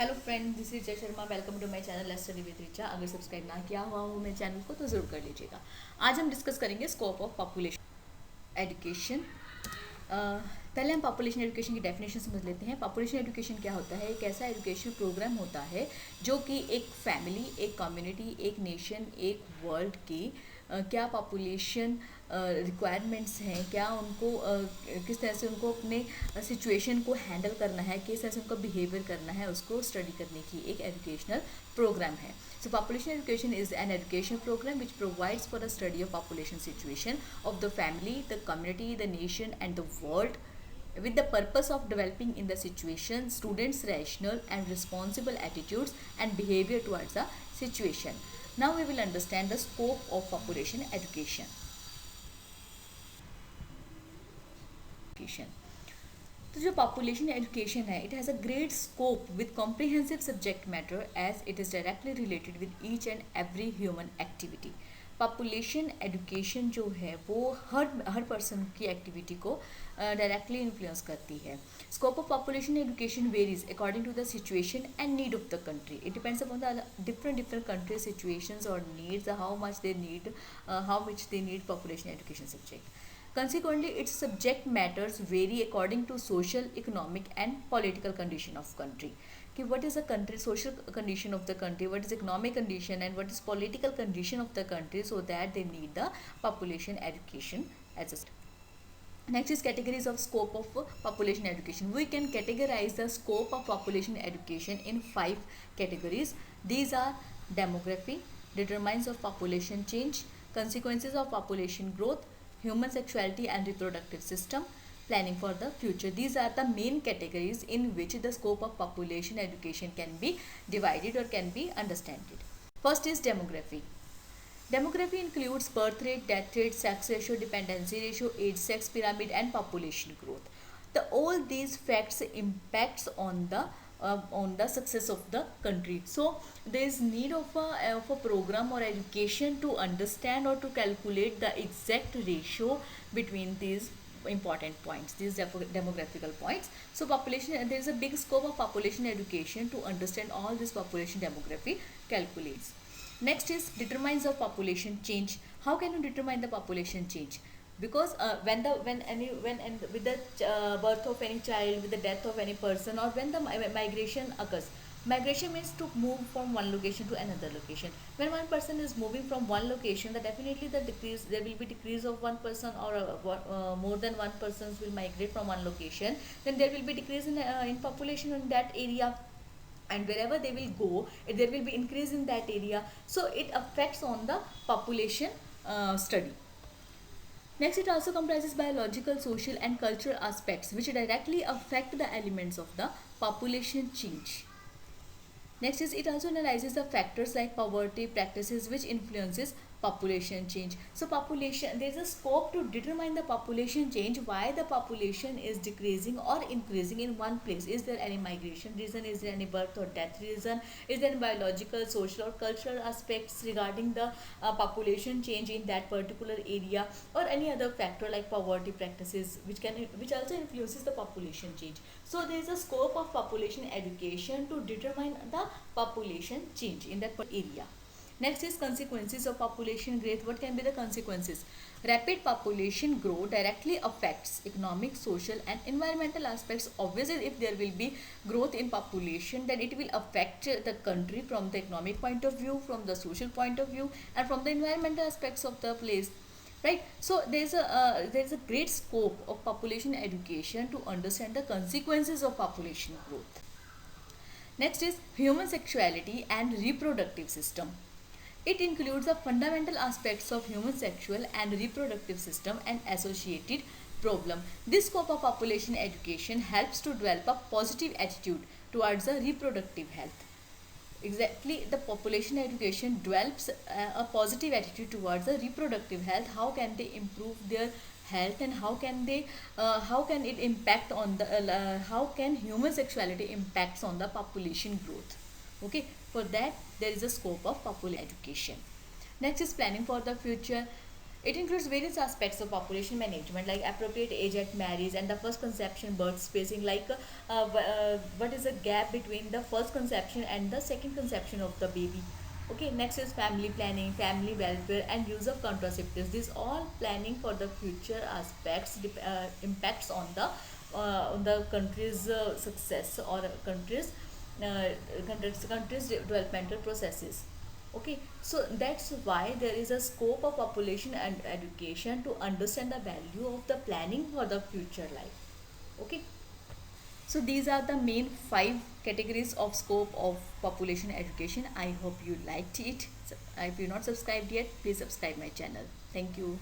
Hello friend, this is Jay Sharma. Welcome to my channel let's study with Richa. अगर subscribe ना किया हुआ हो मेरे चैनल को तो ज़रूर कर लीजिएगा। आज हम डिस्कस करेंगे स्कोप ऑफ पॉपुलेशन एजुकेशन। पहले हम पॉपुलेशन एजुकेशन की डेफिनेशन समझ लेते हैं। पॉपुलेशन एजुकेशन क्या होता है? एक ऐसा एजुकेशन प्रोग्राम होता है जो कि एक फैमिली, एक कम्युनिटी, एक नेशन, एक वर्ल्ड की क्या पॉपुलेशन रिक्वायरमेंट्स हैं, क्या उनको किस तरह से उनको अपने सिचुएशन को हैंडल करना है, किस तरह से उनको बिहेवियर करना है, उसको स्टडी करने की एक एजुकेशनल प्रोग्राम है। So population education is an education program which provides for the study of population situation of the family, the community, the nation and the world with the purpose of developing in the situation students' rational and responsible attitudes and behavior towards the situation. Now we will understand the scope of population education. तो जो population education है, it has a great scope with comprehensive subject matter as it is directly related with each and every human activity. Population education जो है वो हर person की activity को directly influence करती है। Scope of population education varies according to the situation and need of the country. It depends upon the different country situations or needs, how much they need population education subject. Consequently, its subject matters vary according to social, economic and political condition of country. कि what is the country social condition of the country, what is economic condition and what is political condition of the country, so that they need the population education as a. Next is categories of scope of population education. We can categorize the scope of population education in 5 categories. These are demography, determinants of population change, consequences of population growth, human sexuality and reproductive system, planning for the future. These are the main categories in which the scope of population education can be divided or can be understood. First is demography. Demography includes birth rate, death rate, sex ratio, dependency ratio, age, sex pyramid and population growth. All these facts impacts on the success of the country. So there is need of a program or education to understand or to calculate the exact ratio between these important points, these demographical points. So population, there is a big scope of population education to understand all this population demography calculates. Next is determines of population change. How can you determine the population change? Because with the birth of any child, with the death of any person, or when the migration occurs. Migration means to move from one location to another location. When one person is moving from one location, then definitely there will be decrease of one person, or more than one persons will migrate from one location. Then there will be decrease in population in that area, and wherever they will go, there will be increase in that area. So it affects on the population study. Next, it also comprises biological, social and cultural aspects which directly affect the elements of the population change. Next is it also analyzes the factors like poverty practices which influences population change. So population, there is a scope to determine the population change, why the population is decreasing or increasing in one place. Is there any migration reason, is there any birth or death reason, is there any biological, social or cultural aspects regarding the population change in that particular area, or any other factor like poverty practices which also influences the population change. So there is a scope of population education to determine the population change in that area. Next is consequences of population growth. What can be the consequences? Rapid population growth directly affects economic, social and environmental aspects. Obviously, if there will be growth in population, then it will affect the country from the economic point of view, from the social point of view and from the environmental aspects of the place. Right, so there is a great scope of population education to understand the consequences of population growth. Next is human sexuality and reproductive system. It includes the fundamental aspects of human sexual and reproductive system and associated problem. This scope of population education helps to develop a positive attitude towards the reproductive health. Exactly, the population education develops a positive attitude towards the reproductive health. How can they improve their health, and how can it impact on the how can human sexuality impacts on the population growth. Okay, for that there is a scope of population education. Next is planning for the future. It includes various aspects of population management like appropriate age at marriage and the first conception birth spacing, like what is the gap between the first conception and the second conception of the baby. Okay, next is family planning, family welfare and use of contraceptives. These all planning for the future aspects impacts on the country's success or uh, country's developmental processes. Okay, so that's why there is a scope of population and education to understand the value of the planning for the future life. Okay, so these are the main five categories of scope of population education. I hope you liked it. So if you're not subscribed yet, please subscribe my channel. Thank you.